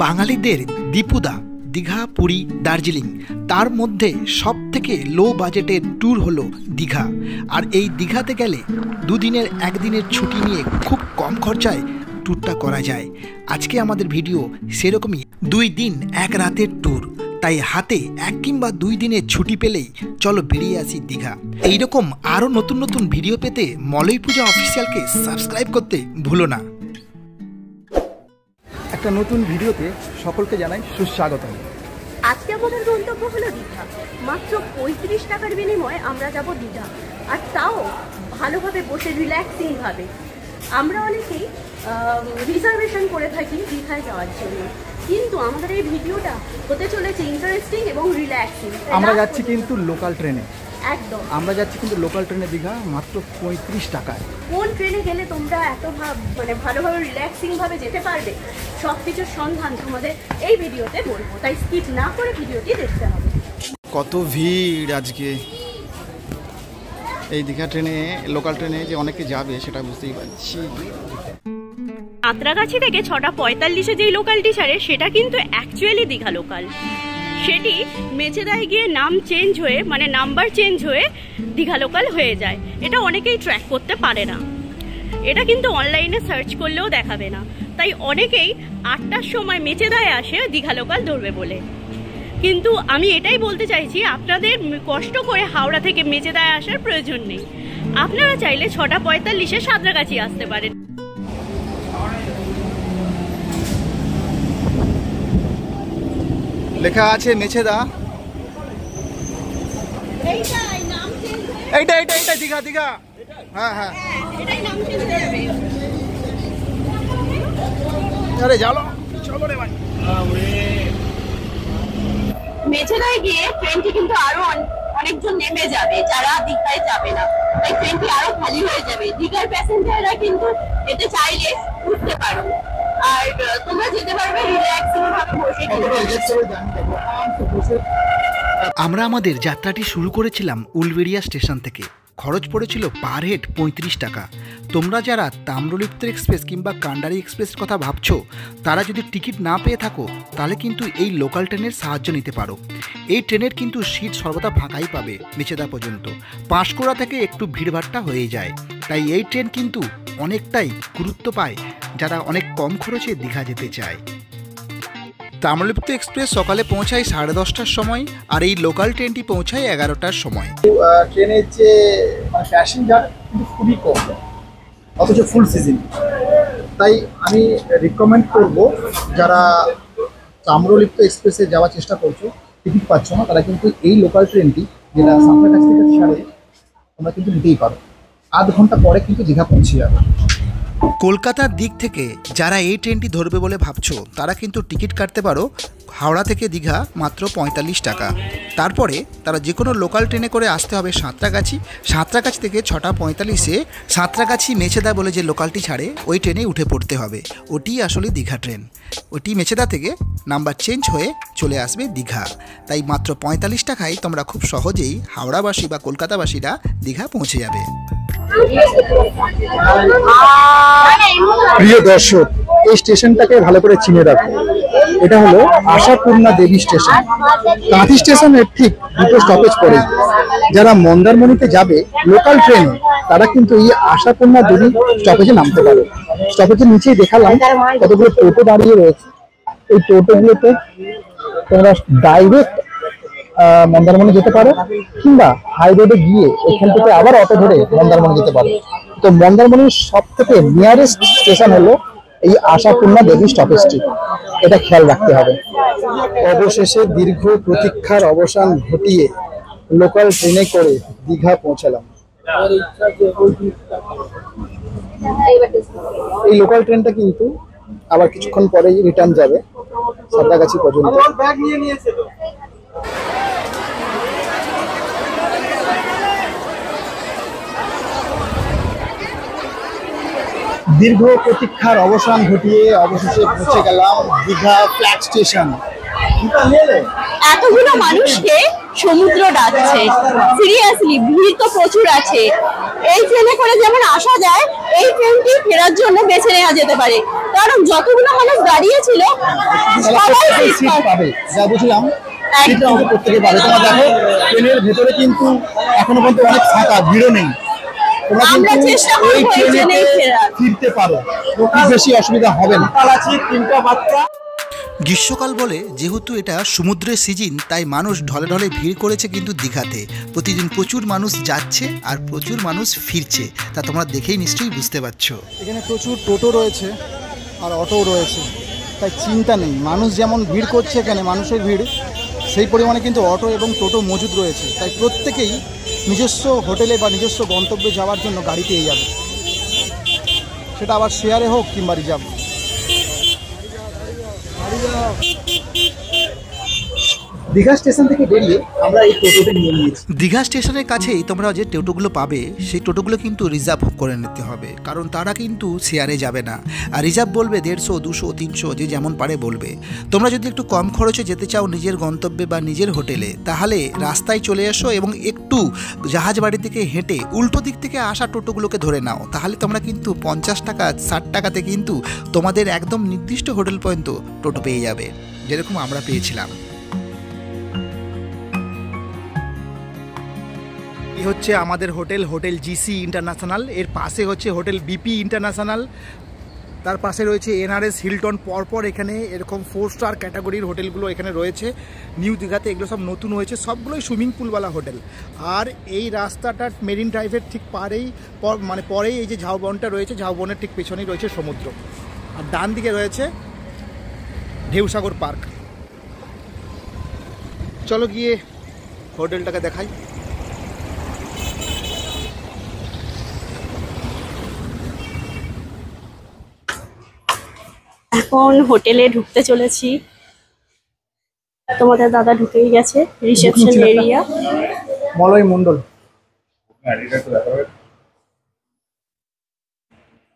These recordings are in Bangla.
বাঙালিদের দীপুদা দীঘা, পুরী, দার্জিলিং, তার মধ্যে সব থেকে লো বাজেটের ট্যুর হলো দীঘা। আর এই দীঘাতে গেলে দুদিনের একদিনের ছুটি নিয়ে খুব কম খরচায় ট্যুরটা করা যায়। আজকে আমাদের ভিডিও সেরকমই 2 দিন 1 রাতের ট্যুর। তাই হাতে 1 কিংবা 2 দিনের ছুটি পেলেই চলো বেরিয়ে আসি দীঘা। এইরকম আরও নতুন নতুন ভিডিও পেতে মলয় পূজা অফিসিয়ালকে সাবস্ক্রাইব করতে ভুলো না। একটা নতুন ভিডিওতে সকলকে জানাই সুস্বাগতম। আজকে আমাদের গন্তব্য হলো দীঘা। মাত্র 35 টাকার বিনিময়ে আমরা যাব দীঘা, আর তাও ভালোভাবে বসে রিল্যাক্সিং ভাবে। আমরা অনেকেই রিজার্ভেশন করে থাকি দীঘায় যাওয়ার জন্য, কিন্তু আমাদের এই ভিডিওটা হতে চলেছে ইন্টারেস্টিং এবং রিল্যাক্সিং। আমরা যাচ্ছি কিন্তু লোকাল ট্রেনে। একদম আমরা যাচ্ছি কিন্তু লোকাল ট্রেনে দীঘা, মাত্র 35 টাকায়। কোন ট্রেনে গেলে তোমরা এত ভালোভাবে রিল্যাক্সিং ভাবে যেতে পারবে, সব কিছুর সন্ধান তোমাদের এই ভিডিওতে বলবো, তাই স্কিপ না করে ভিডিওটি দেখতে হবে। কত ভিড় আজকে এই দীঘা ট্রেনে, লোকাল ট্রেনে যে অনেকে যাবে সেটা বুঝতেই পারছি। সাঁতরাগাছি থেকে 6:45-এ যেই লোকালটি ছাড়ে সেটা কিন্তু অ্যাকচুয়ালি দীঘা লোকাল। সেটি মেচেদায় গিয়ে নাম চেঞ্জ হয়ে, মানে নাম্বার চেঞ্জ হয়ে দীঘা লোকাল হয়ে যায়। এটা অনেকেই ট্র্যাক করতে পারে না। এটা কিন্তু অনলাইনে সার্চ করলেও দেখাবে না। তাই অনেকেই 8টার সময় মেচেদায় আসে দীঘা লোকাল ধরবে বলে। কিন্তু আমি এটাই বলতে চাইছি, আপনাদের কষ্ট করে হাওড়া থেকে মেচেদায় আসার প্রয়োজন নেই। আপনারা চাইলে 6:45-এ সাঁতরাগাছি আসতে পারেন। লেখা আছে মেছেদা। এইটা দীঘা দীঘা। হ্যাঁ হ্যাঁ, আরে চলো চলো রে ভাই। মেছেদায় গিয়ে ট্রেনটি কিন্তু আরো অনেকজন নেমে যাবে যারা দীঘায় যাবে না, তাই ট্রেনটি আরো খালি হয়ে যাবে। দীঘার প্যাসেঞ্জাররা কিন্তু এতে চাইলে উঠতে পারো, আর তোমরা যেতে পারবে রিল্যাক্সিং ভাবে বসে। আমরা আমাদের যাত্রাটি শুরু করেছিলাম উলবেড়িয়া স্টেশন থেকে। খরচ পড়েছিল পার হেড 35 টাকা। তোমরা যারা তাম্রলিপ্ত এক্সপ্রেস কিংবা কান্ডারি এক্সপ্রেসের কথা ভাবছো, তারা যদি টিকিট না পেয়ে থাকো তাহলে কিন্তু এই লোকাল ট্রেনের সাহায্য নিতে পারো। এই ট্রেনের কিন্তু সিট সর্বদা ফাঁকাই পাবে মেচেদা পর্যন্ত। পাঁশকুড়া থেকে একটু ভিড়ভাট্টা হয়ে যায়, তাই এই ট্রেন কিন্তু অনেকটাই গুরুত্ব পায় যারা অনেক কম খরচে দীঘা যেতে চায়। তাম্রলিপ্ত এক্সপ্রেস সকালে পৌঁছায় 10:30টার সময়, আর এই লোকাল ট্রেনটি পৌঁছায় 11টার সময়। ট্রেনের যে প্যাসেঞ্জার কিন্তু খুবই কম, অথচ ফুল সিজন। তাই আমি রিকমেন্ড করব, যারা তাম্রলিপ্ত এক্সপ্রেসে যাওয়ার চেষ্টা করছো, টিকিট পাচ্ছ না, তারা কিন্তু এই লোকাল ট্রেনটি যেটা সাঁতরাগাছি থেকে ছাড়ে তোমরা কিন্তু নিতেই পারো। আধ ঘন্টা পরে কিন্তু দীঘা পৌঁছে যাবে। কলকাতার দিক থেকে যারা এই ট্রেনটি ধরবে বলে ভাবছো, তারা কিন্তু টিকিট কাটতে পারো হাওড়া থেকে দীঘা মাত্র 45 টাকা। তারপরে তারা যে কোনো লোকাল ট্রেনে করে আসতে হবে সাঁতরাগাছি। সাঁতরাগাছি থেকে 6:45-এ সাঁতরাগাছি মেছেদা বলে যে লোকালটি ছাড়ে, ওই ট্রেনে উঠে পড়তে হবে। ওটি আসলে দীঘা ট্রেন। ওটি মেছেদা থেকে নাম্বার চেঞ্জ হয়ে চলে আসবে দীঘা। তাই মাত্র 45 টাকায় তোমরা খুব সহজেই হাওড়াবাসী বা কলকাতাবাসীরা দীঘা পৌঁছে যাবে। প্রিয় দর্শক, এই স্টেশনটাকে ভালো করে চিনে রাখো। এটা হলো আশাপূর্ণা দেবী স্টেশন। কাঁথি স্টেশনের ঠিক 2টো স্টপেজ পরে যারা মন্দারমণিতে যাবে লোকাল ট্রেনে, তারা কিন্তু এই আশাপূর্ণা দেবী স্টপেজে নামতে পারে। স্টপেজের নিচেই দেখালাম কতগুলো টোটো দাঁড়িয়ে রয়েছে। এই টোটোগুলোতে তোমরা ডাইরেক্ট মন্দারমণি যেতে পারো, কিংবা হাই রোডে গিয়ে এখান থেকে আবার অটো ধরে মন্দারমণি যেতে পারো। তো মন্দারমণির সব থেকে নিয়ারেস্ট স্টেশন হলো এই আশাপূর্ণা দেবী স্টপেজটি, এটা খেয়াল রাখতে হবে। অবশেষে দীর্ঘ প্রতীক্ষার অবসান ঘটিয়ে লোকাল ট্রেনে করে দীঘা পৌঁছালাম। এই লোকাল ট্রেনটা কিন্তু আবার কিছুক্ষণ পরেই রিটার্ন যাবে সাঁতরাগাছি পর্যন্ত। দীর্ঘ প্রতীক্ষার অবসান ঘটিয়ে অবশেষে পৌঁছে গেলাম দীঘা ফ্ল্যাগ স্টেশন। এতগুলো মানুষকে সমুদ্র ডাকছে, সিরিয়াসলি ভিড় তো প্রচুর আছে। এই ট্রেনে করে যেমন আসা যায়, এই ট্রেনটি ফেরার জন্য বেছে নেওয়া যেতে পারে। তো কারণ যতগুলো মানুষ দাঁড়িয়েছিল সবাই সিট পাবে, যা বুঝলাম সিট কিন্তু প্রত্যেকে পাবে। তোমরা দেখো ট্রেনের ভেতরে কিন্তু এখনো পর্যন্ত অনেক ফাঁকা, ভিড়ও নেই। তোমরা কিন্তু এই ট্রেনে ফিরতে পারো, খুব বেশি অসুবিধা হবে না। আছে 3টা বাচ্চা। গ্রীষ্মকাল বলে যেহেতু এটা সমুদ্রের সিজন, তাই মানুষ ঢলে ঢলে ভিড় করেছে কিন্তু দীঘাতে। প্রতিদিন প্রচুর মানুষ যাচ্ছে আর প্রচুর মানুষ ফিরছে, তা তোমরা দেখেই নিশ্চয়ই বুঝতে পারছো। এখানে প্রচুর টোটো রয়েছে আর অটোও রয়েছে, তাই চিন্তা নেই। মানুষ যেমন ভিড় করছে এখানে, মানুষের ভিড় সেই পরিমাণে কিন্তু অটো এবং টোটো মজুদ রয়েছে। তাই প্রত্যেকেই নিজস্ব হোটেলে বা নিজস্ব গন্তব্যে যাওয়ার জন্য গাড়ি পেয়ে যাবে, সেটা আবার শেয়ারে হোক কিংবা রিজার্ভ। দীঘা স্টেশন থেকে বেরিয়ে আমরা এই টোটোতে নিয়ে নিয়েছি। দীঘা স্টেশনের কাছেই তোমরা যে টোটোগুলো পাবে, সেই টোটোগুলো কিন্তু রিজার্ভ করে নিতে হবে, কারণ তারা কিন্তু শেয়ারে যাবে না। আর রিজার্ভ বলবে 150, 200, 300 যে যেমন পারে বলবে। তোমরা যদি একটু কম খরচে যেতে চাও নিজের গন্তব্যে বা নিজের হোটেলে, তাহলে রাস্তায় চলে এসো এবং একটু জাহাজ বাড়ি থেকে হেঁটে উল্টো দিক থেকে আসা টোটোগুলোকে ধরে নাও। তাহলে তোমরা কিন্তু 50 টাকা 60 টাকাতে কিন্তু তোমাদের একদম নির্দিষ্ট হোটেল পর্যন্ত টোটো পেয়ে যাবে, যেরকম আমরা পেয়েছিলাম। এই হচ্ছে আমাদের হোটেল, হোটেল জিসি ইন্টারন্যাশনাল। এর পাশে হচ্ছে হোটেল বিপি ইন্টারন্যাশনাল, তার পাশে রয়েছে এনআরএস হিলটন। পরপর এখানে এরকম 4 স্টার ক্যাটাগরির হোটেলগুলো এখানে রয়েছে নিউ দীঘাতে। এগুলো সব নতুন হয়েছে, সবগুলোই সুইমিং পুলওয়ালা হোটেল। আর এই রাস্তাটা মেরিন ড্রাইভের ঠিক পরেই এই যে ঝাউবনটা রয়েছে, ঝাউবনের ঠিক পেছনেই রয়েছে সমুদ্র। আর ডান দিকে রয়েছে ঢেউসাগর পার্ক। চলো গিয়ে হোটেলটাকে দেখাই। এখন হোটেলে ঢুকতে চলেছি। তোমাদের দাদা ঢুকেই গেছে, রিসেপশন এরিয়া। মলয় মণ্ডল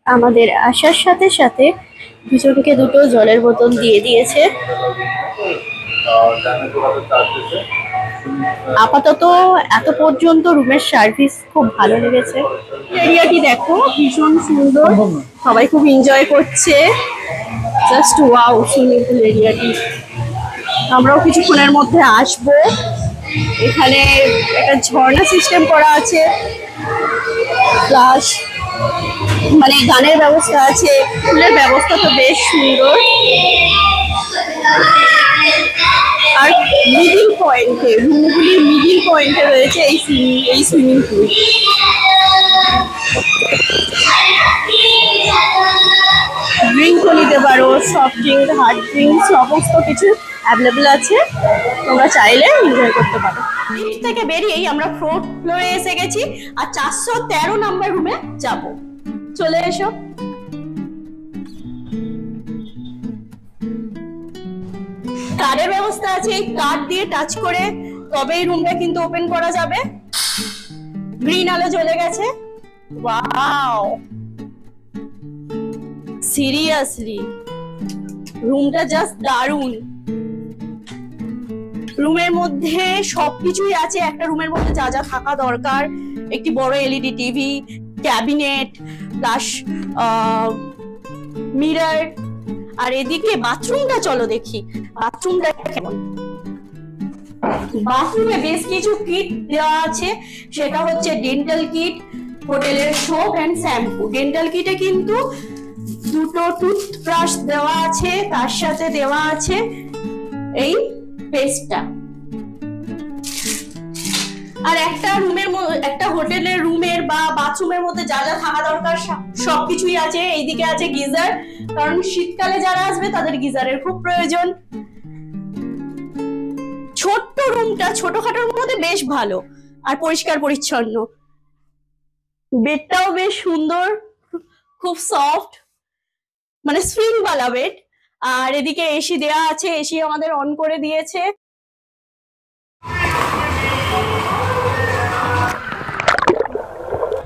আমাদের আসার সাথে সাথে দুজনকে দুটো জলের বোতল দিয়ে দিয়েছে। আপাতত এত পর্যন্ত রুমের সার্ভিস খুব ভালো লেগেছে। এরিয়াটি দেখো, ভীষণ সুন্দর, সবাই খুব এনজয় করছে। জাস্ট ওয়াও সুইমিং পুল এরিয়াটি। আমরাও কিছুক্ষণের মধ্যে আসবো। এখানে একটা ঝর্ণা সিস্টেম করা আছে, প্লাস মানে গানের ব্যবস্থা আছে। ফুলের ব্যবস্থা তো বেশ সুন্দর। আর মিডিল পয়েন্টে, রুমগুলির মিডিল পয়েন্টে রয়েছে এই সুইমিং পুল। ড্রিঙ্কও নিতে পারো, সফট ড্রিঙ্ক, হার্ড ড্রিঙ্ক সমস্ত কিছু অ্যাভেলেবেল আছে, তোমরা চাইলে এনজয় করতে পারো। লিফট থেকে বেরিয়েই আমরা 4th ফ্লোরে এসে গেছি আর 413 নাম্বার রুমে যাব। চলে এসো। কার্ডের ব্যবস্থা আছে, এই কার্ড দিয়ে টাচ করে তবেই রুমটা কিন্তু ওপেন করা যাবে। গ্রিন আলো জ্বলে গেছে। ওয়াও, সিরিয়াসলি রুমটা জাস্ট দারুণ। রুমের মধ্যে সবকিছুই আছে। একটা রুমের মধ্যে যা যা থাকা দরকার, একটি বড় LED TV, cabinet, plus mirror. আর এদিকে বাথরুমটা চলো দেখি বাথরুমটা কেমন। বাথরুমে বেশ কিছু কিট দেওয়া আছে, সেটা হচ্ছে ডেন্টাল কিট, হোটেলের সোপ এন্ড শ্যাম্পু। ডেন্টাল কিটে কিন্তু দুটো টুথব্রাশ দেওয়া আছে, তার সাথে দেওয়া আছে এই পেস্টটা। আর একটা হোটেলের রুমের বা বাথরুমের মধ্যে যা যা থাকা দরকার সবকিছুই আছে। এইদিকে আছে গিজার, কারণ শীতকালে যারা আসবে তাদের গিজারের খুব প্রয়োজন। ছোট্ট রুমটা ছোটখাটোর মধ্যে বেশ ভালো আর পরিষ্কার পরিচ্ছন্ন। বেডটাও বেশ সুন্দর, খুব সফট, মানে স্প্রিং ওয়ালা বেড। আর এদিকে এসি দেওয়া আছে, এসি আমাদের অন করে দিয়েছে।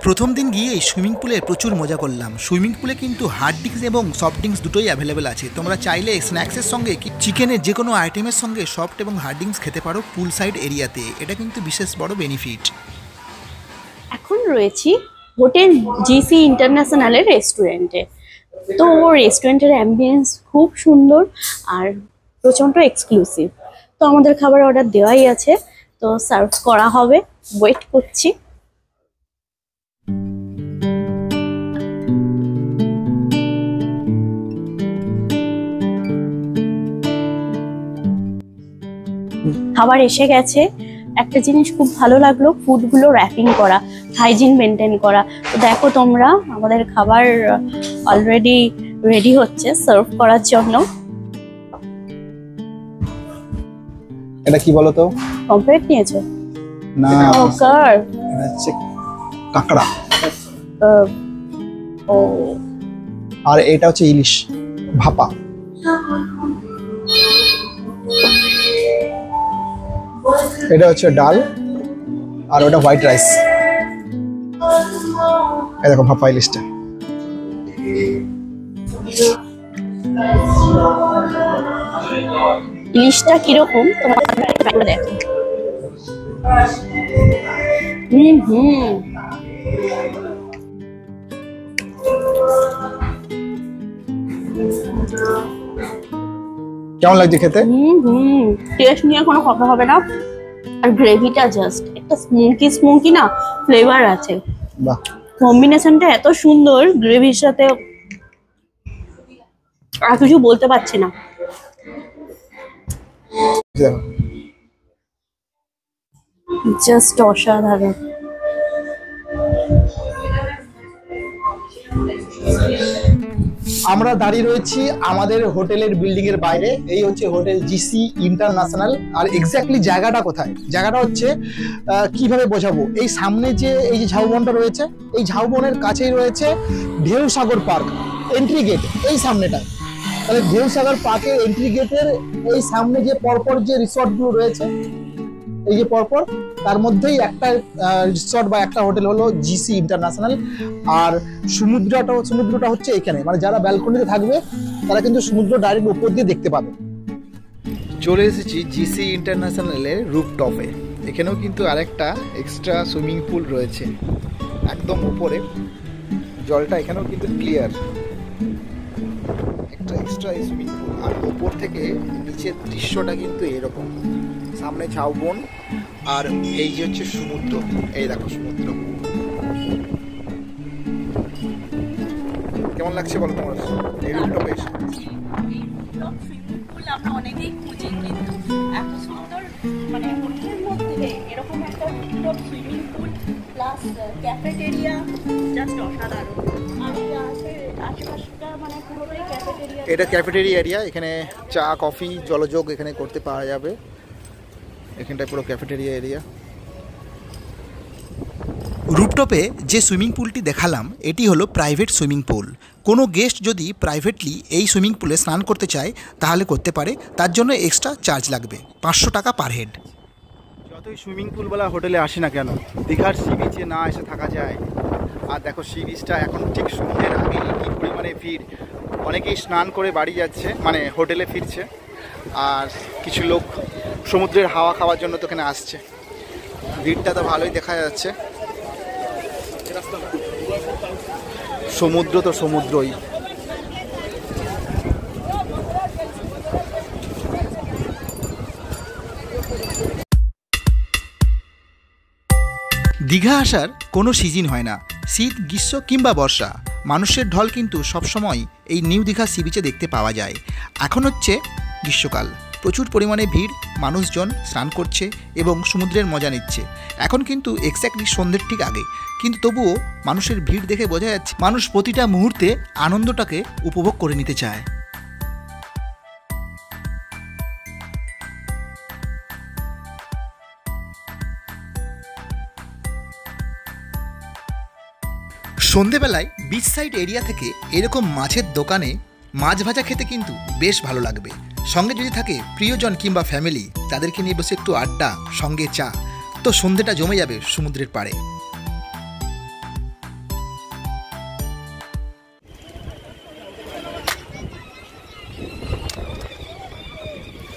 প্রথম দিন গিয়েই সুইমিং পুলে প্রচুর মজা করলাম। সুইমিং পুলে কিন্তু হার্ড ড্রিঙ্কস এবং সফট ড্রিঙ্কস দুটোই অ্যাভেলেবেল আছে। তোমরা চাইলে স্ন্যাক্সের সঙ্গে চিকেনের যে কোনো আইটেমের সঙ্গে সফট এবং হার্ড ড্রিঙ্কস খেতে পারো পুল সাইড এরিয়াতে। এটা কিন্তু বিশেষ বড় বেনিফিট। এখন রয়েছি হোটেল জিসি ইন্টারন্যাশনালের রেস্টুরেন্টে। তো রেস্টুরেন্টের অ্যাম্বিয়েন্স খুব সুন্দর আর প্রচণ্ড এক্সক্লুসিভ। তো আমাদের খাবার অর্ডার দেওয়াই আছে, তো সার্ভ করা হবে, ওয়েট করছি। খাবার এসে গেছে। একটা জিনিস খুব ভালো লাগলো, ফুডগুলো র্যাপিং করা, হাইজিন মেনটেন করা। তো দেখো তোমরা, আমাদের খাবার অলরেডি রেডি হচ্ছে সার্ভ করার জন্য। এটা কি বলো তো? কমপ্লিট নিয়েছো না, ও কার এটা হচ্ছে কাঁকড়া, ও আর এটা হচ্ছে ইলিশ ভাপা। এটা হচ্ছে ডাল, আর ওটা হোয়াইট রাইস। এই দেখো ভাপা ইলিশটা। ইলিশটা কিরকম তোমার দেখো। কেমন লাগছে খেতে? টেস্ট নিয়ে কোনো কথা হবে না। আর গ্রেভিটা জাস্ট একটা স্মোকি না ফ্লেভার আছে। বাহ, কম্বিনেশনটা এত সুন্দর গ্রেভির সাথে, আর কিছু বলতে পারছি না। জাস্ট অসাধারণ। আমরা দাঁড়িয়ে রয়েছি আমাদের হোটেলের বিল্ডিং এর বাইরে। এই হচ্ছে হোটেল জিসি ইন্টারন্যাশনাল। আর এক্স্যাক্টলি জায়গাটা কোথায়? জায়গাটা হচ্ছে কিভাবে বোঝাবো, এই সামনে যে এই যে ঝাউবনটা রয়েছে, এই ঝাউবনের কাছেই রয়েছে ঢেউসাগর পার্ক এন্ট্রি গেট, এই সামনেটা। তাহলে ঢেউসাগর পার্কের এন্ট্রি গেটের এই সামনে যে পরপর যে রিসর্টগুলো রয়েছে, এই যে পরপর, তার মধ্যেই একটা রিসর্ট বা একটা হোটেল হলো জিসি ইন্টারন্যাশনাল। আর সমুদ্রটা হচ্ছে এখানে, মানে যারা ব্যালকনিতে থাকবে তারা কিন্তু সমুদ্র ডাইরেক্ট উপর দিয়ে দেখতে পাবে। চলে এসেছি জিসি ইন্টারন্যাশনালের রুফটপে। এখানেও কিন্তু আরেকটা এক্সট্রা সুইমিং পুল রয়েছে একদম উপরে। জলটা এখানেও কিন্তু ক্লিয়ার, একটা এক্সট্রা সুইমিং পুল। আর উপর থেকে নিচের দৃশ্যটা কিন্তু এরকম, সামনে ঝাউবন আর এই যে হচ্ছে সমুদ্র। এই দেখো সমুদ্র, কেমন লাগছে বলো তোমার এই রুফটপে এসে? আমরা অনেকেই খুঁজি, কিন্তু এত সুন্দর মানে হোটেলের মধ্যে এরকম একটা rooftop swimming pool plus cafeteria, just অসাধারণ। আর আশেপাশটা মানে পুরোটাই ক্যাফেটেরিয়া। এটা ক্যাফেটেরিয়া এরিয়া, এখানে চা কফি জলযোগ এখানে করতে পাওয়া যাবে। এখানটায় পুরো ক্যাফেটেরিয়া এরিয়া। রুফটপে যে সুইমিং পুলটি দেখালাম এটি হলো প্রাইভেট সুইমিং পুল। কোনো গেস্ট যদি প্রাইভেটলি এই সুইমিং পুলে স্নান করতে চায় তাহলে করতে পারে, তার জন্য এক্সট্রা চার্জ লাগবে 500 টাকা পার হেড। যতই সুইমিং পুলওয়ালা হোটেলে আসে না কেন, দীঘার সি বিচে না এসে থাকা যায়। আর দেখো সি বিচটা এখন ঠিক সন্ধ্যের আগে কী পরিমাণে ভিড়। অনেকেই স্নান করে বাড়ি যাচ্ছে, মানে হোটেলে ফিরছে, আর কিছু লোক সমুদ্রের হাওয়া খাওয়ার জন্য তো এখানে আসছে। ভিড়টা তো ভালোই দেখা যাচ্ছে। সমুদ্র তো সমুদ্রই। দীঘা আসার কোনো সিজন হয় না, শীত গ্রীষ্ম কিংবা বর্ষা, মানুষের ঢল কিন্তু সবসময় এই নিউ দীঘা সি বিচে দেখতে পাওয়া যায়। এখন হচ্ছে গ্রীষ্মকাল, প্রচুর পরিমাণে ভিড়, মানুষজন স্নান করছে এবং সমুদ্রের মজা নিচ্ছে। এখন কিন্তু এক্স্যাক্টলি সন্ধ্যের ঠিক আগে, কিন্তু তবুও মানুষের ভিড় দেখে বোঝা যাচ্ছে মানুষ প্রতিটা মুহূর্তে আনন্দটাকে উপভোগ করে নিতে চায়। সন্ধেবেলায় বিচ সাইড এরিয়া থেকে এরকম মাছের দোকানে মাছ ভাজা খেতে কিন্তু বেশ ভালো লাগবে। সঙ্গে যদি থাকে প্রিয়জন কিংবা ফ্যামিলি, তাদেরকে নিয়ে বসে একটু আড্ডা, সঙ্গে চা, তো সন্ধেটা জমে যাবে সমুদ্রের পাড়ে।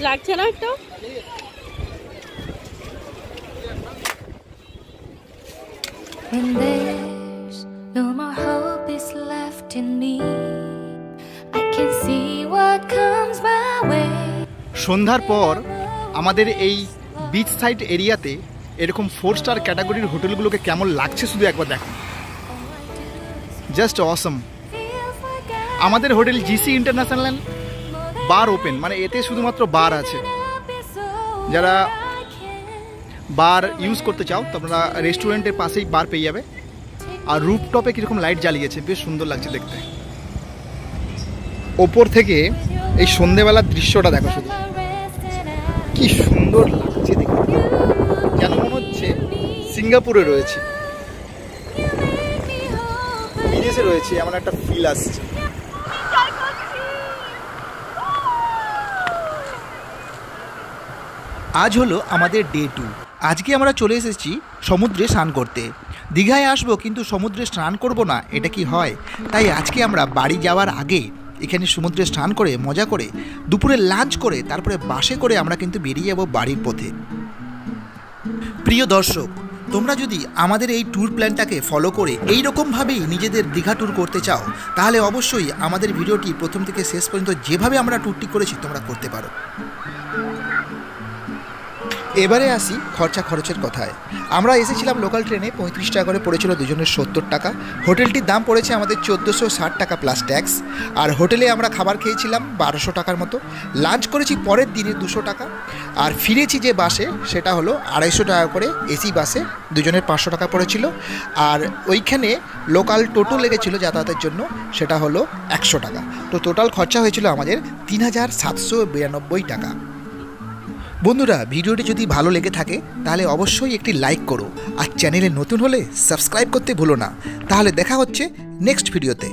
লাগছে না একটু? When there's no more hope is left in me, সন্ধ্যার পর আমাদের এই বিচ সাইড এরিয়াতে এরকম 4 স্টার ক্যাটাগরির হোটেলগুলোকে কেমন লাগছে শুধু একবার দেখো, জাস্ট অসম। আমাদের হোটেল জিসি ইন্টারন্যাশনাল বার ওপেন, মানে এতে শুধুমাত্র বার আছে। যারা বার ইউজ করতে চাও তোমরা রেস্টুরেন্টের পাশেই বার পেয়ে যাবে। আর রুফটপে কীরকম লাইট জ্বালিয়েছে, বেশ সুন্দর লাগছে দেখতে। ওপর থেকে এই সন্ধেবেলার দৃশ্যটা দেখো শুধু, কি সুন্দর লাগছে দেখতে, যেন মনে হচ্ছে সিঙ্গাপুরে রয়েছে, বিদেশে রয়েছে, এমন একটা ফিল আসছে। আজ হলো আমাদের ডে 2। আজকে আমরা চলে এসেছি সমুদ্রে স্নান করতে। দীঘায় আসবো কিন্তু সমুদ্রে স্নান করব না, এটা কি হয়? তাই আজকে আমরা বাড়ি যাওয়ার আগে এখানে সমুদ্রে স্নান করে মজা করে দুপুরে লাঞ্চ করে তারপরে বাসে করে আমরা কিন্তু বেরিয়ে যাব বাড়ির পথে। প্রিয় দর্শক, তোমরা যদি আমাদের এই ট্যুর প্ল্যানটাকে ফলো করে এই রকমভাবেই নিজেদের দীঘা ট্যুর করতে চাও তাহলে অবশ্যই আমাদের ভিডিওটি প্রথম থেকে শেষ পর্যন্ত যেভাবে আমরা ট্যুরটি করেছি তোমরা করতে পারো। এবারে আসি খরচের কথায়। আমরা এসেছিলাম লোকাল ট্রেনে, 35 টাকা করে পড়েছিল দুজনের 70 টাকা। হোটেলটির দাম পড়েছে আমাদের 1460 টাকা প্লাস ট্যাক্স। আর হোটেলে আমরা খাবার খেয়েছিলাম 1200 টাকার মতো। লাঞ্চ করেছি পরের দিনে 200 টাকা। আর ফিরেছি যে বাসে সেটা হলো 250 টাকা করে, এসি বাসে দুজনের 500 টাকা পড়েছিল। আর ওইখানে লোকাল টোটো লেগেছিল যাতায়াতের জন্য, সেটা হলো 100 টাকা। তো টোটাল খরচা হয়েছিল আমাদের 3792 টাকা। বন্ধুরা, ভিডিওটি যদি ভালো লেগে থাকে তাহলে অবশ্যই একটি লাইক করো, আর চ্যানেলে নতুন হলে সাবস্ক্রাইব করতে ভুলো না। তাহলে দেখা হচ্ছে নেক্সট ভিডিওতে।